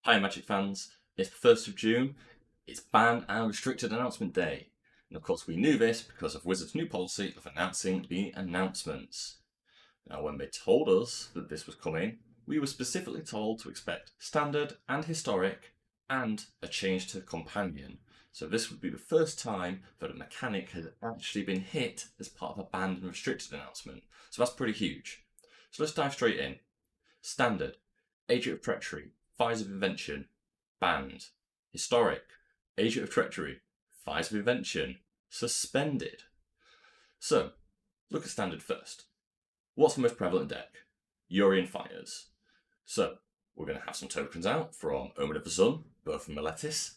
Hi Magic fans, it's the 1st of June, it's banned and restricted announcement day. And of course we knew this because of Wizards' new policy of announcing the announcements. Now when they told us that this was coming, we were specifically told to expect standard and historic and a change to companion. So this would be the first time that a mechanic has actually been hit as part of a banned and restricted announcement. So that's pretty huge. So let's dive straight in. Standard, Agent of Treachery, Fires of Invention, banned. Historic, Agent of Treachery, Fires of Invention, suspended. So, look at standard first. What's the most prevalent deck? Yorion Fires. So, we're going to have some tokens out from Omen of the Sun, both from Meletis.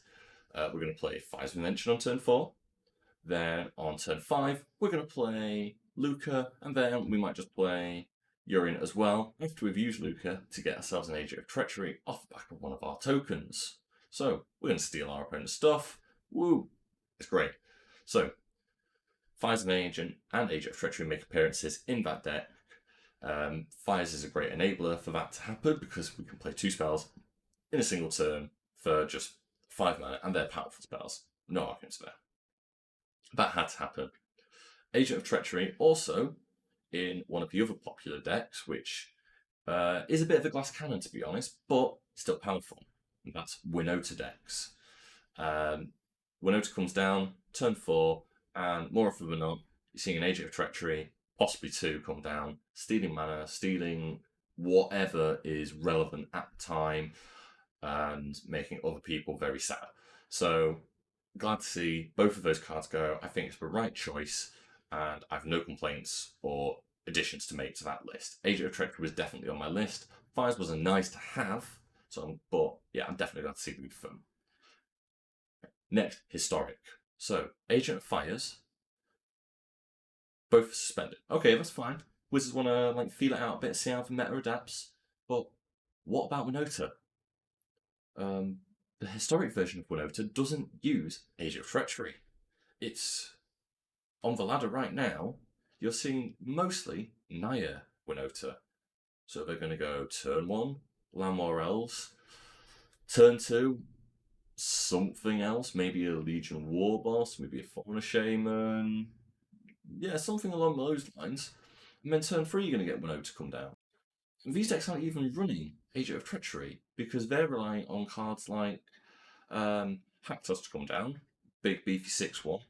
We're going to play Fires of Invention on turn 4. Then on turn 5, we're going to play Luca, and then we might just play Yorion as well, after we've used Luca to get ourselves an Agent of Treachery off the back of one of our tokens. So, we're going to steal our opponent's stuff. Woo! It's great. So, Fires of an Agent and Agent of Treachery make appearances in that deck. Fires is a great enabler for that to happen because we can play 2 spells in a single turn for just 5 mana, and they're powerful spells. No arguments there. That had to happen. Agent of Treachery also in one of the other popular decks, which is a bit of a glass cannon to be honest, but still powerful. And that's Winota decks. Winota comes down, turn 4, and more often than not, you're seeing an Agent of Treachery, possibly 2 come down, stealing mana, stealing whatever is relevant at the time, and making other people very sad. So, glad to see both of those cards go. I think it's the right choice, and I have no complaints or additions to make to that list. Agent of Treachery was definitely on my list. Fires was a nice to have, but yeah, I'm definitely glad to see the them. Next, Historic. So, Agent of Fires, both suspended. Okay, that's fine. Wizards want to feel it out a bit, see how the meta adapts. But what about Winota? The historic version of Winota doesn't use Agent of Treachery. It's on the ladder right now. You're seeing mostly Naya Winota. So they're going to go turn 1, Land War Elves. Turn 2, something else. Maybe a Legion War Boss, maybe a Fauna Shaman. Yeah, something along those lines. And then turn 3, you're going to get Winota to come down. And these decks aren't even running Agent of Treachery because they're relying on cards like Haktos to come down. Big beefy 6-1.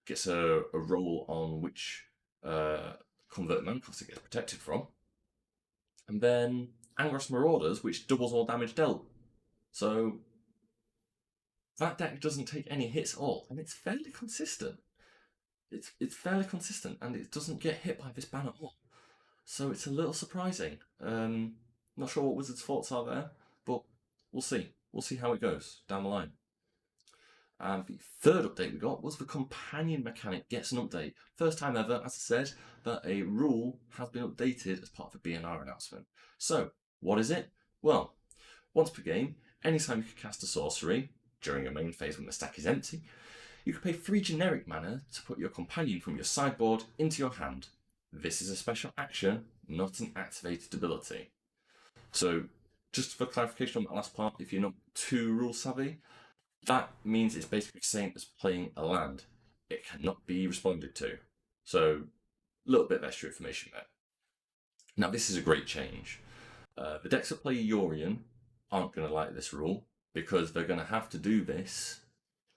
Gets a roll on which convert mana cost it gets protected from. And then Angros Marauders, which doubles all damage dealt. So that deck doesn't take any hits at all, and it's fairly consistent. It's fairly consistent, and it doesn't get hit by this ban at all. So it's a little surprising. Not sure what Wizards' thoughts are there, but we'll see. We'll see how it goes down the line. And the third update we got was the companion mechanic gets an update. First time ever, as I said, that a rule has been updated as part of the BNR announcement. So, what is it? Well, once per game, anytime you can cast a sorcery during your main phase when the stack is empty, you can pay 3 generic mana to put your companion from your sideboard into your hand. This is a special action, not an activated ability. So, just for clarification on that last part, if you're not too rule savvy, that means it's basically the same as playing a land. It cannot be responded to. So, a little bit of extra information there. Now, this is a great change. The decks that play Yorion aren't going to like this rule because they're going to have to do this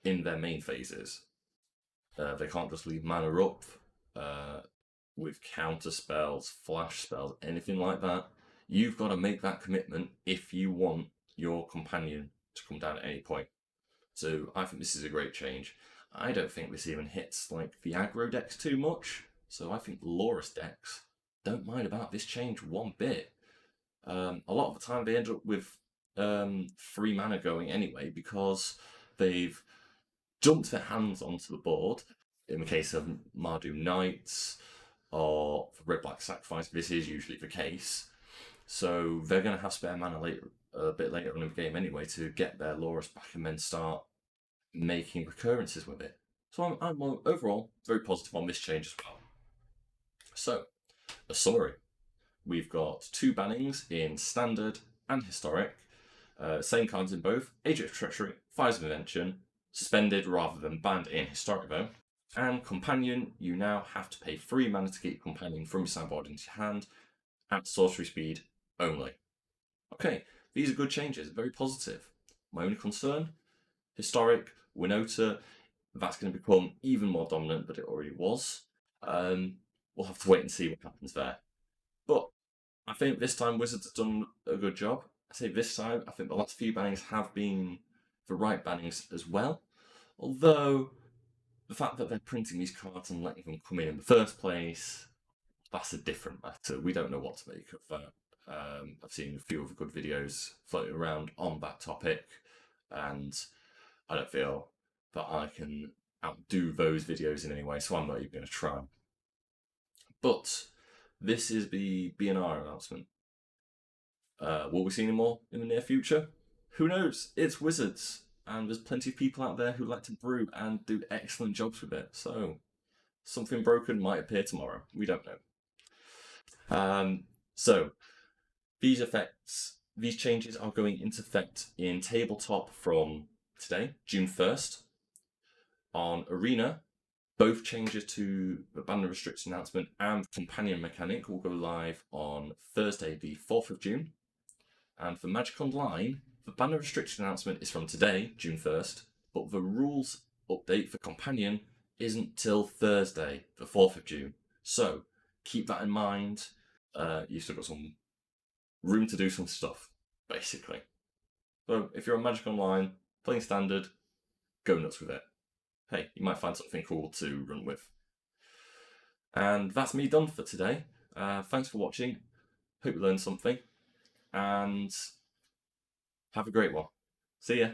in their main phases. They can't just leave mana up with counter spells, flash spells, anything like that. You've got to make that commitment if you want your companion to come down at any point. So I think this is a great change. I don't think this even hits the aggro decks too much. So I think Loris decks don't mind about this change one bit. A lot of the time they end up with 3 mana going anyway because they've dumped their hands onto the board. In the case of Mardu Knights or for Red Black Sacrifice, this is usually the case. So they're going to have spare mana a bit later on in the game anyway to get their Loris back and then start making recurrences with it. So I'm overall very positive on this change as well. So, a summary. We've got 2 bannings in Standard and Historic. Same cards in both. Age of Treachery, Fires of Invention, suspended rather than banned in Historic though. And Companion, you now have to pay 3 mana to get Companion from your sideboard into your hand at sorcery speed only. Okay, these are good changes, very positive. My only concern, Historic, Winota, that's going to become even more dominant than it already was. We'll have to wait and see what happens there. But I think this time Wizards have done a good job. I say this time, I think the last few bannings have been the right bannings as well. Although, the fact that they're printing these cards and letting them come in the first place, that's a different matter. We don't know what to make of that. I've seen a few other good videos floating around on that topic, and I don't feel that I can outdo those videos in any way, so I'm not even going to try. But this is the BNR announcement. Will we see any more in the near future? Who knows? It's Wizards, and there's plenty of people out there who like to brew and do excellent jobs with it. So something broken might appear tomorrow. We don't know. So these changes are going into effect in tabletop from today, June 1st. On Arena, both changes to the banner restriction announcement and companion mechanic will go live on Thursday, the 4th of June. And for Magic Online, the banner restriction announcement is from today, June 1st, but the rules update for companion isn't till Thursday, the 4th of June. So keep that in mind. You've still got some room to do some stuff, basically. So if you're on Magic Online, playing Standard, go nuts with it. Hey, you might find something cool to run with. And that's me done for today. Thanks for watching. Hope you learned something. And have a great one. See ya.